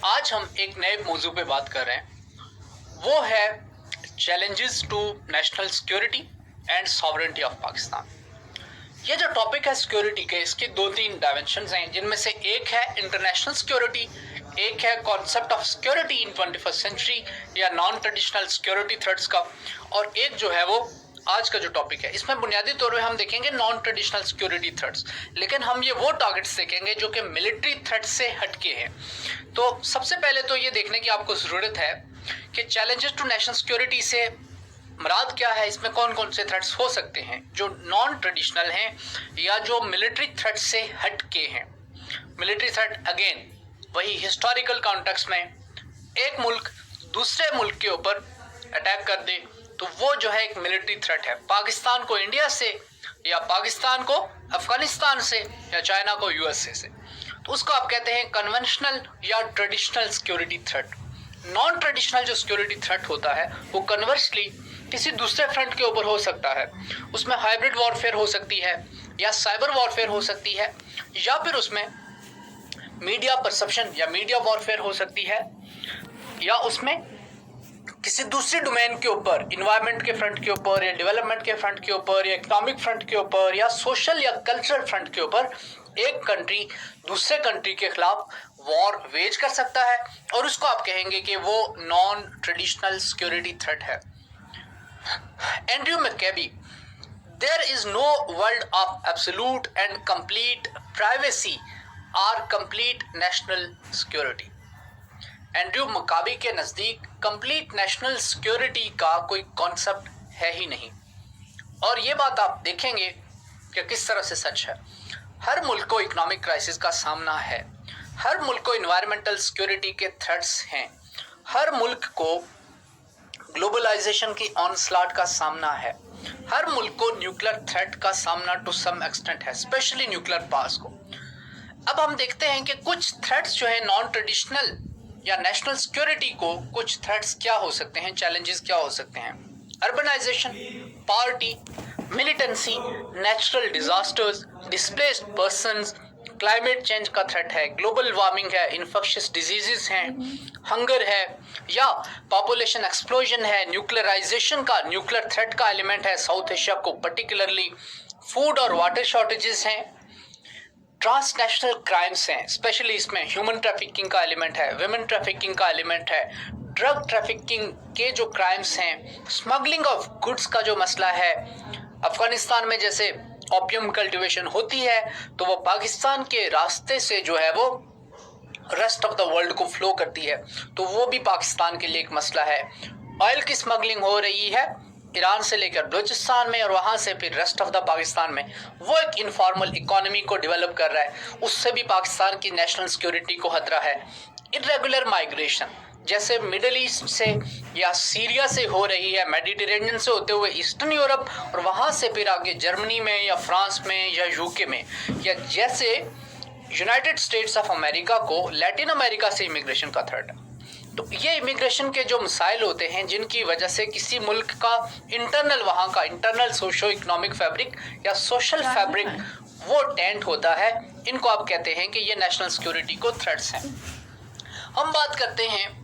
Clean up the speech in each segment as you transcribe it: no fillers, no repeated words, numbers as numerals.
आज हम एक नए मौजू पे बात कर रहे हैं, वो है challenges to national security and sovereignty of Pakistan. ये जो टॉपिक है सिक्योरिटी के, इसके दो तीन डायमेंशंस हैं, जिनमें से एक है इंटरनेशनल सिक्योरिटी, एक है concept of security in 21st century या नॉन ट्रेडिशनल सिक्योरिटी थ्रेट्स का, और एक जो है वो आज का जो टॉपिक है। इसमें बुनियादी तौर पे हम देखेंगे नॉन ट्रेडिशनल सिक्योरिटी थ्रेट्स, लेकिन हम ये वो टारगेट्स देखेंगे जो कि मिलिट्री थ्रेट से हटके हैं। तो सबसे पहले तो ये देखने की आपको ज़रूरत है कि चैलेंजेस टू नेशनल सिक्योरिटी से मुराद क्या है, इसमें कौन कौन से थ्रेट्स हो सकते हैं जो नॉन ट्रेडिशनल हैं या जो मिलिट्री थ्रेट से हटके हैं। मिलिट्री थ्रेट अगेन वही हिस्टोरिकल कॉन्टेक्स्ट में एक मुल्क दूसरे मुल्क के ऊपर अटैक कर दे तो वो जो है एक मिलिट्री थ्रेट है। पाकिस्तान को इंडिया से या पाकिस्तान को अफगानिस्तान से या चाइना को यूएसए से, तो उसको आप कहते हैं कन्वेंशनल या traditional security threat. Non traditional जो सिक्योरिटी थ्रेट होता है वो कन्वर्सली किसी दूसरे फ्रंट के ऊपर हो सकता है। उसमें हाइब्रिड वॉरफेयर हो सकती है या साइबर वॉरफेयर हो सकती है, या फिर उसमें मीडिया परसेप्शन या मीडिया वॉरफेयर हो सकती है, या उसमें किसी दूसरी डोमेन के ऊपर, इन्वायरमेंट के फ्रंट के ऊपर या डेवलपमेंट के फ्रंट के ऊपर या इकोनॉमिक फ्रंट के ऊपर या सोशल या कल्चरल फ्रंट के ऊपर एक कंट्री दूसरे कंट्री के खिलाफ वॉर वेज कर सकता है, और उसको आप कहेंगे कि वो नॉन ट्रेडिशनल सिक्योरिटी थ्रेट है। Andrew McCabe, there is no world of absolute and complete privacy और complete national security. Andrew McCabe के नज़दीक कंप्लीट नेशनल सिक्योरिटी का कोई कॉन्सेप्ट है ही नहीं, और ये बात आप देखेंगे कि किस तरह से सच है। हर मुल्क को इकोनॉमिक क्राइसिस का सामना है, हर मुल्क को इन्वायरमेंटल सिक्योरिटी के थ्रेट्स हैं, हर मुल्क को ग्लोबलाइजेशन की ऑनस्लॉट का सामना है, हर मुल्क को न्यूक्लियर थ्रेट का सामना टू सम एक्सटेंट है, स्पेशली न्यूक्लियर पावर्स को। अब हम देखते हैं कि कुछ थ्रेट्स जो है नॉन ट्रेडिशनल या नेशनल सिक्योरिटी को, कुछ थ्रेट्स क्या हो सकते हैं, चैलेंजेस क्या हो सकते हैं। Urbanisation, poverty, militancy, natural disasters, displaced persons, climate change का थ्रेट है, ग्लोबल वार्मिंग है, इन्फेक्शियस डिजीजेस हैं, हंगर है, या पॉपुलेशन एक्सप्लोजन है, न्यूक्लियराइजेशन का, न्यूक्लियर थ्रेट का एलिमेंट है साउथ एशिया को पर्टिकुलरली, फूड और वाटर शॉर्टेजेस हैं, ट्रांसनेशनल क्राइम्स हैं, स्पेशली इसमें ह्यूमन ट्रैफिकिंग का एलिमेंट है, विमेन ट्रैफिकिंग का एलिमेंट है, ड्रग ट्रैफिकिंग के जो क्राइम्स हैं, स्मगलिंग ऑफ गुड्स का जो मसला है। अफगानिस्तान में जैसे ओपियम कल्टीवेशन होती है तो वो पाकिस्तान के रास्ते से जो है वो रेस्ट ऑफ द वर्ल्ड को फ्लो करती है, तो वो भी पाकिस्तान के लिए एक मसला है। ऑयल की स्मगलिंग हो रही है ईरान से लेकर बलूचिस्तान में और वहाँ से फिर रेस्ट ऑफ द पाकिस्तान में, वो एक इनफॉर्मल इकोनॉमी को डेवलप कर रहा है, उससे भी पाकिस्तान की नेशनल सिक्योरिटी को खतरा है। इरेगुलर माइग्रेशन जैसे मिडिल ईस्ट से या सीरिया से हो रही है, मेडिटेरेनियन से होते हुए ईस्टर्न यूरोप और वहाँ से फिर आगे जर्मनी में या फ्रांस में या यूके में, या जैसे यूनाइटेड स्टेट्स ऑफ अमेरिका को लैटिन अमेरिका से इमिग्रेशन का थ्रेट है। तो ये इमिग्रेशन के जो मसाइल होते हैं जिनकी वजह से किसी मुल्क का इंटरनल, वहाँ का इंटरनल सोशो इकोनॉमिक फैब्रिक या सोशल फैब्रिक वो टेंट होता है, इनको आप कहते हैं कि ये नेशनल सिक्योरिटी को थ्रेट्स हैं। हम बात करते हैं,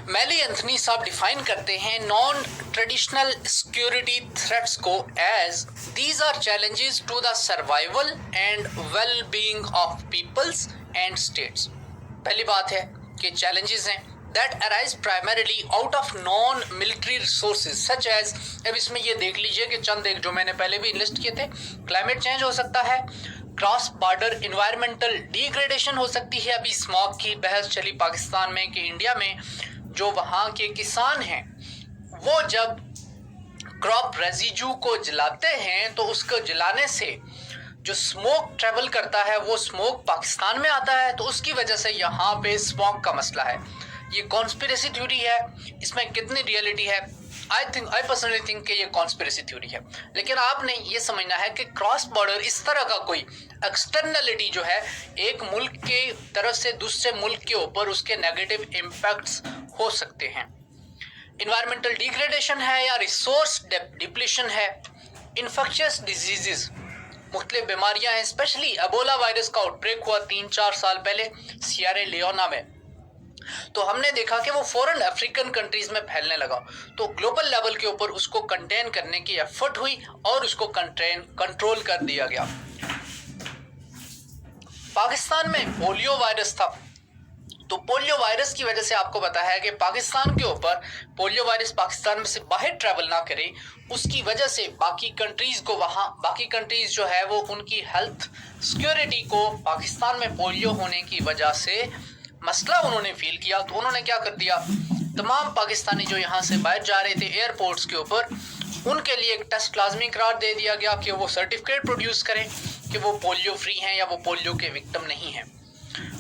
मैली एंथनी साहब डिफाइन करते हैं नॉन ट्रेडिशनल सिक्योरिटी थ्रेट्स को as these are challenges to the survival and well being of peoples and states. पहली बात है कि चैलेंजेस हैं that arise primarily out of non-military resources such as, अब इसमें ये देख लीजिए कि चंद एक जो मैंने पहले भी लिस्ट किए थे, क्लाइमेट चेंज हो सकता है, क्रॉस बॉर्डर इन्वायरमेंटल डिग्रेडेशन हो सकती है। अभी स्मॉग की बहस चली पाकिस्तान में कि इंडिया में जो वहाँ के किसान हैं वो जब क्रॉप रेजिड्यू को जलाते हैं तो उसको जलाने से जो स्मोक ट्रेवल करता है वो स्मोक पाकिस्तान में आता है, तो उसकी वजह से यहाँ पे स्मॉग का मसला है। ये कॉन्स्पिरेसी थ्योरी है, इसमें कितनी रियलिटी है? आई पर्सनली थिंक कि ये कॉन्स्पिरेसी थ्योरी है, लेकिन आपने ये समझना है कि क्रॉस बॉर्डर इस तरह का कोई एक्सटर्नलिटी जो है एक मुल्क के तरफ से दूसरे मुल्क के ऊपर उसके नेगेटिव इम्पैक्ट्स हो सकते हैं। इन्वायरमेंटल डिग्रेडेशन है या रिसोर्स डिप्लीशन है, इन्फेक्शियस डिजीजेस, मुख्तलिफ बीमारियां हैं, स्पेशली एबोला वायरस का आउटब्रेक हुआ 3-4 साल पहले सियरा लियोना में, तो हमने देखा कि वो फॉरेन अफ्रीकन कंट्रीज में फैलने लगा, तो ग्लोबल लेवल के ऊपर उसको कंटेन करने की एफर्ट हुई और उसको कंट्रोल कर दिया गया। पाकिस्तान में पोलियो वायरस था, तो पोलियो वायरस की वजह से आपको पता है कि पाकिस्तान के ऊपर पोलियो वायरस पाकिस्तान में से बाहर ट्रैवल ना करे, उसकी वजह से बाकी कंट्रीज जो है वो उनकी हेल्थ सिक्योरिटी को पाकिस्तान में पोलियो होने की वजह से मसला उन्होंने फील किया। तो उन्होंने क्या कर दिया, तमाम पाकिस्तानी जो यहाँ से बाहर जा रहे थे एयरपोर्ट्स के ऊपर, उनके लिए एक टेस्ट लाजमी करार दे दिया गया कि वो सर्टिफिकेट प्रोड्यूस करें कि वो पोलियो फ्री हैं या वो पोलियो के विक्टिम नहीं हैं।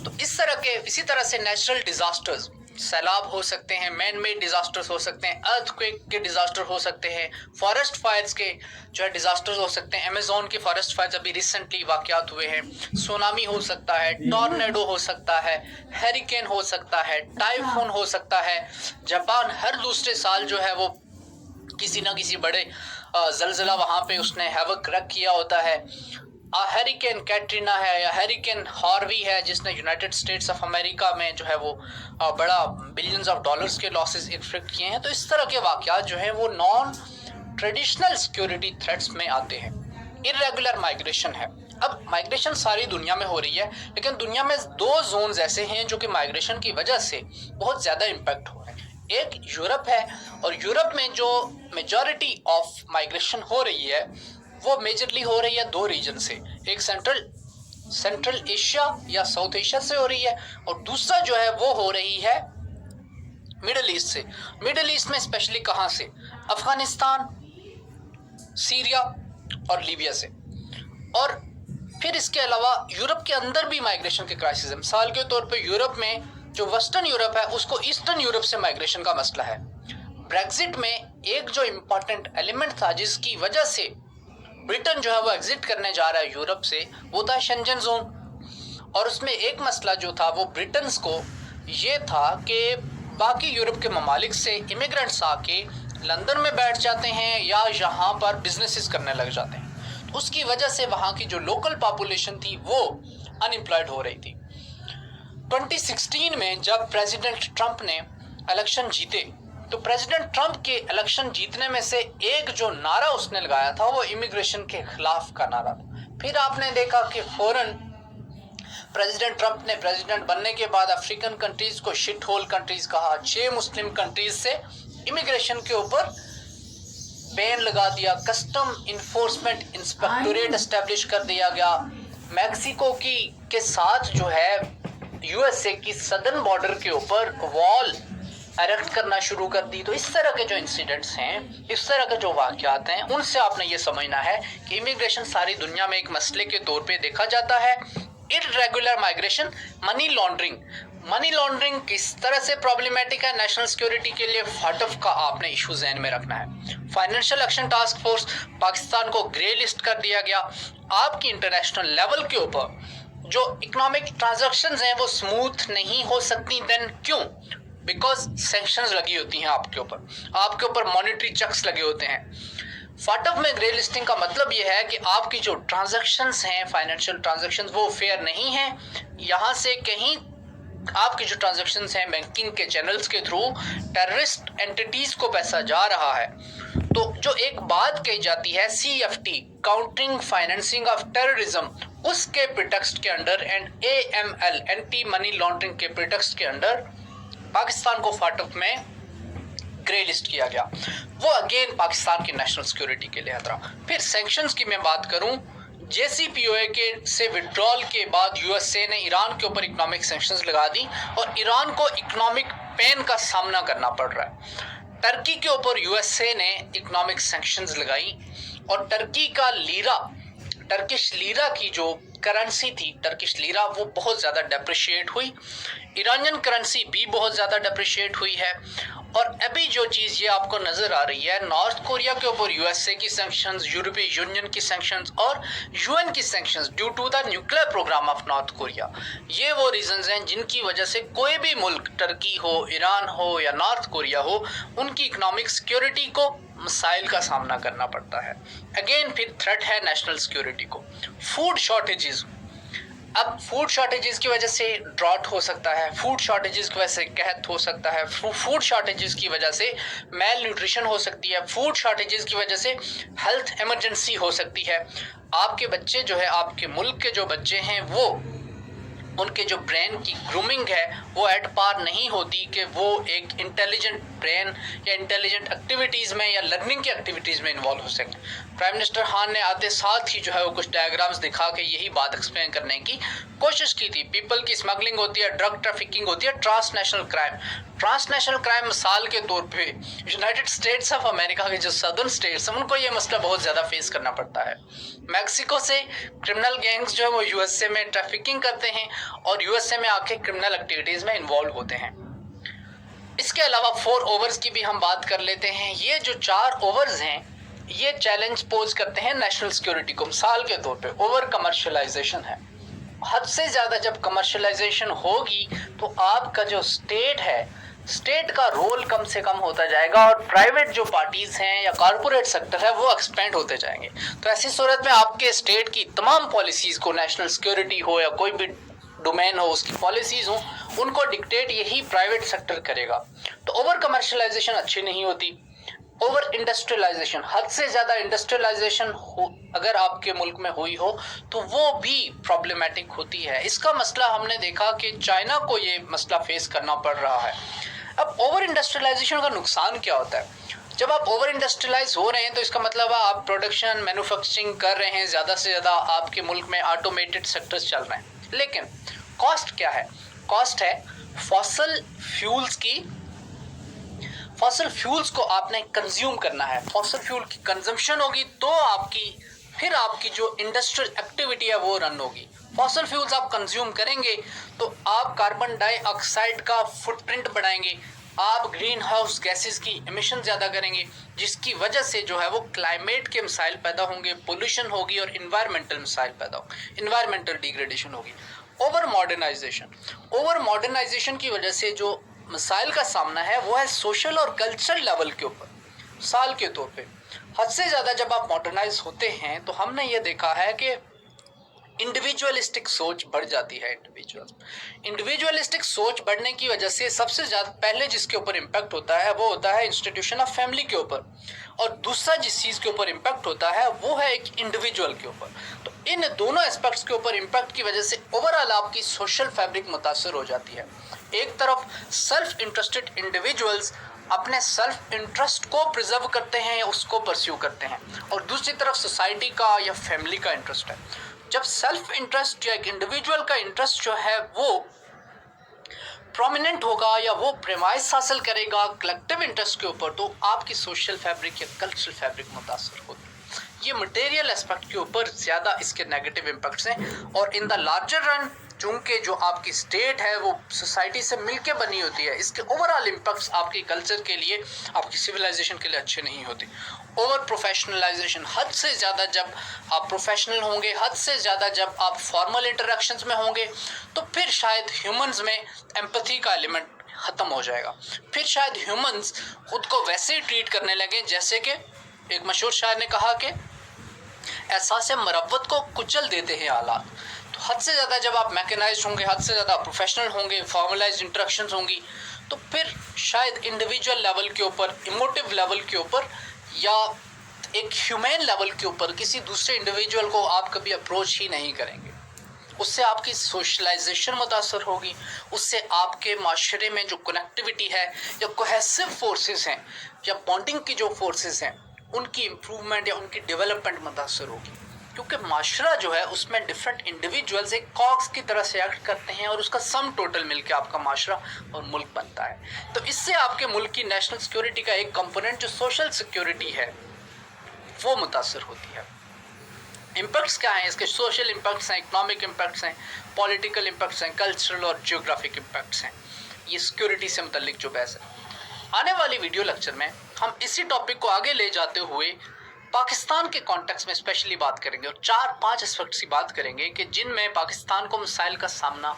तो इसी तरह से नेचुरल डिजास्टर्स, सैलाब हो सकते हैं, मैन मेड डिजास्टर्स हो सकते हैं, अर्थक्वेक के डिजास्टर हो सकते हैं, फॉरेस्ट फायर्स के जो है डिजास्टर्स हो सकते हैं। अमेजोन के फॉरेस्ट फायर्स अभी रिसेंटली वाकयात हुए हैं, सुनामी हो सकता है, टॉर्नेडो हो सकता है, हैरिकेन हो सकता है, टाइफून हो सकता है। जापान हर दूसरे साल जो है वो किसी ना किसी बड़े जलजिला वहां पे उसने हैवक रख किया होता है। हैरिकेन कैटरीना है या हैरिकेन हार्वी है जिसने यूनाइटेड स्टेट्स ऑफ अमेरिका में जो है वो बड़ा बिलियंस ऑफ डॉलर्स के लॉसेस इन्फ्लिक्ट किए हैं। तो इस तरह के वाकयात जो है वो नॉन ट्रेडिशनल सिक्योरिटी थ्रेट्स में आते हैं। इर्रेगुलर माइग्रेशन है, अब माइग्रेशन सारी दुनिया में हो रही है, लेकिन दुनिया में दो जोन्स ऐसे हैं जो कि माइग्रेशन की वजह से बहुत ज़्यादा इम्पैक्ट हो रहे हैं। एक यूरोप है, और यूरोप में जो मेजॉरिटी ऑफ माइग्रेशन हो रही है वो मेजरली हो रही है दो रीजन से, एक सेंट्रल एशिया या साउथ एशिया से हो रही है, और दूसरा जो है वो हो रही है मिडिल ईस्ट से। मिडिल ईस्ट में स्पेशली कहाँ से, अफगानिस्तान, सीरिया और लीबिया से। और फिर इसके अलावा यूरोप के अंदर भी माइग्रेशन के क्राइसिस है। मिसाल के तौर पे यूरोप में जो वेस्टर्न यूरोप है उसको ईस्टर्न यूरोप से माइग्रेशन का मसला है। ब्रेक्जिट में एक जो इम्पोर्टेंट एलिमेंट था जिसकी वजह से ब्रिटेन जो है वो एग्जिट करने जा रहा है यूरोप से, वो था शेंजन जोन। और उसमें एक मसला जो था वो ब्रिटेन को ये था कि बाकी यूरोप के ममालिक से इमिग्रेंट्स आके लंदन में बैठ जाते हैं या यहाँ पर बिजनेसेस करने लग जाते हैं, तो उसकी वजह से वहाँ की जो लोकल पॉपुलेशन थी वो अनएम्प्लॉयड हो रही थी। 2016 में जब प्रेसिडेंट ट्रंप ने इलेक्शन जीते, तो प्रेसिडेंट ट्रंप के इलेक्शन जीतने में से एक जो नारा उसने लगाया था वो इमिग्रेशन के खिलाफ का नारा था। फिर आपने देखा कि फौरन प्रेसिडेंट ट्रंप ने प्रेसिडेंट बनने के बाद अफ्रीकन कंट्रीज को शिट होल कंट्रीज कहा, 6 मुस्लिम कंट्रीज से इमिग्रेशन के ऊपर बैन लगा दिया, कस्टम इन्फोर्समेंट इंस्पेक्टोरेट एस्टेब्लिश कर दिया गया, मैक्सिको के साथ जो है यूएसए की सदर्न बॉर्डर के ऊपर वॉल एरेक्ट करना शुरू कर दी। तो इस तरह के जो इंसिडेंट्स हैं, इस तरह के जो वाकयात हैं, उनसे आपने ये समझना है कि इमिग्रेशन सारी दुनिया में एक मसले के तौर पे देखा जाता है। इर्रेगुलर माइग्रेशन, मनी लॉन्ड्रिंग किस तरह से प्रॉब्लमेटिक है नेशनल सिक्योरिटी के लिए, फाटफ का आपने इशू ज़हन में रखना है। Financial action task force, Pakistan को ग्रे लिस्ट कर दिया गया। आपकी इंटरनेशनल लेवल के ऊपर जो इकोनॉमिक ट्रांजैक्शंस हैं वो स्मूथ नहीं हो सकती। देन क्यों? बिकॉज सैंक्शंस लगी होती हैं आपके ऊपर मॉनेटरी चेक्स लगे होते हैं। फाटफ में ग्रे लिस्टिंग का मतलब यह है कि आपकी जो ट्रांजैक्शंस हैं, फाइनेंशियल ट्रांजैक्शंस, वो फेयर नहीं हैं। यहाँ से कहीं आपकी जो ट्रांजैक्शंस हैं बैंकिंग के चैनल्स के थ्रू टेररिस्ट एंटिटीज को पैसा जा रहा है, तो जो एक बात कही जाती है CFT, countering financing of terrorism, उसके प्रिटेक्स्ट के under and AML, anti money laundering के प्रिटेक्स्ट के अंडर पाकिस्तान को फाटफ में ग्रे लिस्ट किया गया। वो अगेन पाकिस्तान की नेशनल सिक्योरिटी के लिए खतरा। फिर सैंक्शंस की मैं बात करूं, JCPOA के से विड्रॉल के बाद यूएसए ने ईरान के ऊपर इकोनॉमिक सैंक्शंस लगा दी और ईरान को इकोनॉमिक पेन का सामना करना पड़ रहा है। टर्की के ऊपर यूएसए ने इकोनॉमिक सैंक्शंस लगाई और टर्किश लीरा की जो करेंसी थी, टर्किश लीरा, वो बहुत ज़्यादा डेप्रिशिएट हुई। ईरानियन करेंसी भी बहुत ज़्यादा डेप्रिशिएट हुई है। और अभी जो चीज़ ये आपको नज़र आ रही है, नॉर्थ कोरिया के ऊपर यूएसए की सैंक्शंस, यूरोपीय यूनियन की सैंक्शंस और यूएन की sanctions due to the nuclear programme of North Korea. ये वो रीजंस हैं जिनकी वजह से कोई भी मुल्क, टर्की हो, ईरान हो या नॉर्थ कोरिया हो, उनकी इकोनॉमिक सिक्योरिटी को मसाइल का सामना करना पड़ता है। अगेन फिर थ्रेट है नेशनल सिक्योरिटी को। फूड शॉर्टेजेस, अब फूड शॉर्टेजेस की वजह से ड्रॉट हो सकता है, फूड शॉर्टेजेस की वजह से कहत हो सकता है, फूड शॉर्टेजेस की वजह से मेल न्यूट्रिशन हो सकती है, फूड शॉर्टेजेस की वजह से हेल्थ इमरजेंसी हो सकती है। आपके बच्चे जो है, आपके मुल्क के जो बच्चे हैं, वो उनके जो ब्रेन की ग्रूमिंग है वो एट पार नहीं होती कि वो एक इंटेलिजेंट ब्रेन या इंटेलिजेंट एक्टिविटीज़ में या लर्निंग की एक्टिविटीज़ में इन्वॉल्व हो सकें। प्राइम मिनिस्टर खान ने आते साथ ही जो है वो कुछ डायग्राम्स दिखा के यही बात एक्सप्लेन करने की कोशिश की थी। पीपल की स्मगलिंग होती है, ड्रग ट्रैफिकिंग होती है, ट्रांसनेशनल क्राइम। ट्रांसनेशनल क्राइम मिसाल के तौर पे यूनाइटेड स्टेट्स ऑफ अमेरिका के जो सदर्न स्टेट्स हैं उनको ये मसला बहुत ज़्यादा फेस करना पड़ता है। मैक्सिको से क्रिमिनल गैंग्स जो है वो यूएसए में ट्रैफिकिंग करते हैं और यूएसए में आके क्रिमिनल एक्टिविटीज़ में इन्वॉल्व होते हैं। इसके अलावा 4 ओवर्स की भी हम बात कर लेते हैं। ये जो 4 ओवर्स हैं ये चैलेंज पोज करते हैं नेशनल सिक्योरिटी को। मिसाल के तौर पे ओवर कमर्शलाइजेशन है। हद से ज़्यादा जब कमर्शलाइजेशन होगी तो आपका जो स्टेट है, स्टेट का रोल कम से कम होता जाएगा और प्राइवेट जो पार्टीज हैं या कॉरपोरेट सेक्टर है वो एक्सपेंड होते जाएंगे। तो ऐसी सूरत में आपके स्टेट की तमाम पॉलिसीज़ को, नेशनल सिक्योरिटी हो या कोई भी डोमेन हो, उसकी पॉलिसीज़ हो, उनको डिक्टेट यही प्राइवेट सेक्टर करेगा। तो ओवर कमर्शलाइजेशन अच्छी नहीं होती। ओवर इंडस्ट्रियलाइजेशन, हद से ज़्यादा इंडस्ट्रियलाइजेशन हो अगर आपके मुल्क में हुई हो तो वो भी प्रॉब्लमेटिक होती है। इसका मसला हमने देखा कि चाइना को ये मसला फेस करना पड़ रहा है। अब ओवर इंडस्ट्रियलाइजेशन का नुकसान क्या होता है? जब आप ओवर इंडस्ट्रियलाइज हो रहे हैं तो इसका मतलब है आप प्रोडक्शन मैन्युफैक्चरिंग कर रहे हैं, ज़्यादा से ज़्यादा आपके मुल्क में ऑटोमेटेड सेक्टर्स चल रहे हैं। लेकिन कॉस्ट क्या है? कॉस्ट है फॉसल फ्यूल्स की। फॉसल फ्यूल्स को आपने कंज्यूम करना है। फॉसल फ्यूल की कंजम्पशन होगी तो फिर आपकी जो इंडस्ट्रियल एक्टिविटी है वो रन होगी। फॉसल फ्यूल्स आप कंज्यूम करेंगे तो आप कार्बन डाइऑक्साइड का फुटप्रिंट बढ़ाएंगे, आप ग्रीन हाउस गैसेस की एमिशन ज़्यादा करेंगे, जिसकी वजह से जो है वो क्लाइमेट के मसाइल पैदा होंगे, पोल्यूशन होगी और इन्वायरमेंटल मसाइल पैदा होंगे, इन्वायरमेंटल डिग्रेडेशन होगी। ओवर मॉडर्नाइजेशन की वजह से जो मसाइल का सामना है वो है सोशल और कल्चरल लेवल के ऊपर। मिसाल के तौर पे हद से ज़्यादा जब आप मॉडर्नाइज होते हैं तो हमने ये देखा है कि इंडिविजुअलिस्टिक सोच बढ़ जाती है। इंडिविजुअलिस्टिक सोच बढ़ने की वजह से सबसे ज़्यादा पहले जिसके ऊपर इम्पैक्ट होता है वो होता है इंस्टीट्यूशन ऑफ फैमिली के ऊपर, और दूसरा जिस चीज़ के ऊपर इम्पैक्ट होता है वो है एक इंडिविजुअल के ऊपर। तो इन दोनों एस्पेक्ट्स के ऊपर इम्पैक्ट की वजह से ओवरऑल आपकी सोशल फैब्रिक मुतासर हो जाती है। एक तरफ सेल्फ इंटरेस्टेड इंडिविजुअल्स अपने सेल्फ इंटरेस्ट को प्रिजर्व करते हैं या उसको परस्यू करते हैं, और दूसरी तरफ सोसाइटी का या फैमिली का इंटरेस्ट है। जब सेल्फ इंटरेस्ट या एक इंडिविजुअल का इंटरेस्ट जो है वो प्रोमिनेंट होगा या वो प्रेमाइज हासिल करेगा कलेक्टिव इंटरेस्ट के ऊपर, तो आपकी सोशल फैब्रिक या कल्चरल फैब्रिक मुतासर होगी। ये मटेरियल एस्पेक्ट के ऊपर ज़्यादा इसके नेगेटिव इम्पैक्ट्स हैं, और इन द लार्जर रन चूँकि जो आपकी स्टेट है वो सोसाइटी से मिलके बनी होती है, इसके ओवरऑल इम्पैक्ट्स आपकी कल्चर के लिए, आपकी सिविलाइजेशन के लिए अच्छे नहीं होते। ओवर प्रोफेशनलाइजेशन, हद से ज़्यादा जब आप प्रोफेशनल होंगे, हद से ज़्यादा जब आप फॉर्मल इंटरेक्शंस में होंगे, तो फिर शायद ह्यूमंस में एम्पैथी का एलिमेंट ख़त्म हो जाएगा। फिर शायद ह्यूमंस खुद को वैसे ही ट्रीट करने लगे जैसे कि एक मशहूर शायर ने कहा कि एहसास मरवत को कुचल देते हैं हालात। तो हद से ज़्यादा जब आप मैकेनाइज्ड होंगे, हद से ज़्यादा प्रोफेशनल होंगे, फॉर्मलाइज्ड इंटरेक्शंस होंगी, तो फिर शायद इंडिविजुअल लेवल के ऊपर, इमोटिव लेवल के ऊपर या एक ह्यूमन लेवल के ऊपर किसी दूसरे इंडिविजुअल को आप कभी अप्रोच ही नहीं करेंगे। उससे आपकी सोशलाइजेशन मुतासर होगी, उससे आपके माशरे में जो कनेक्टिविटी है या कोहेसिव फोर्सेस हैं या बॉन्डिंग की जो फोर्सेस हैं उनकी इम्प्रूवमेंट या उनकी डेवलपमेंट मुतासर होगी, क्योंकि माशरा जो है उसमें डिफरेंट इंडिविजुअल्स एक कॉक्स की तरह से एक्ट करते हैं और उसका सम टोटल मिलकर आपका माशरा और मुल्क बनता है। तो इससे आपके मुल्क की नेशनल सिक्योरिटी का एक कंपोनेंट जो सोशल सिक्योरिटी है वो मुतासर होती है। इम्पैक्ट्स क्या हैं इसके? सोशल इम्पैक्ट्स हैं, इकोनॉमिक इम्पैक्ट्स हैं, पॉलिटिकल इम्पैक्ट्स हैं, कल्चरल और जियोग्राफिक इम्पैक्ट्स हैं। ये सिक्योरिटी से मुतल्लिक जो बहस है। आने वाली वीडियो लेक्चर में हम इसी टॉपिक को आगे ले जाते हुए पाकिस्तान के कॉन्टेक्स्ट में स्पेशली बात करेंगे और 4-5 एस्पेक्ट्स की बात करेंगे कि जिनमें पाकिस्तान को मिसाइल का सामना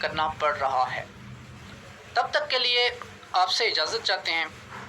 करना पड़ रहा है। तब तक के लिए आपसे इजाज़त चाहते हैं।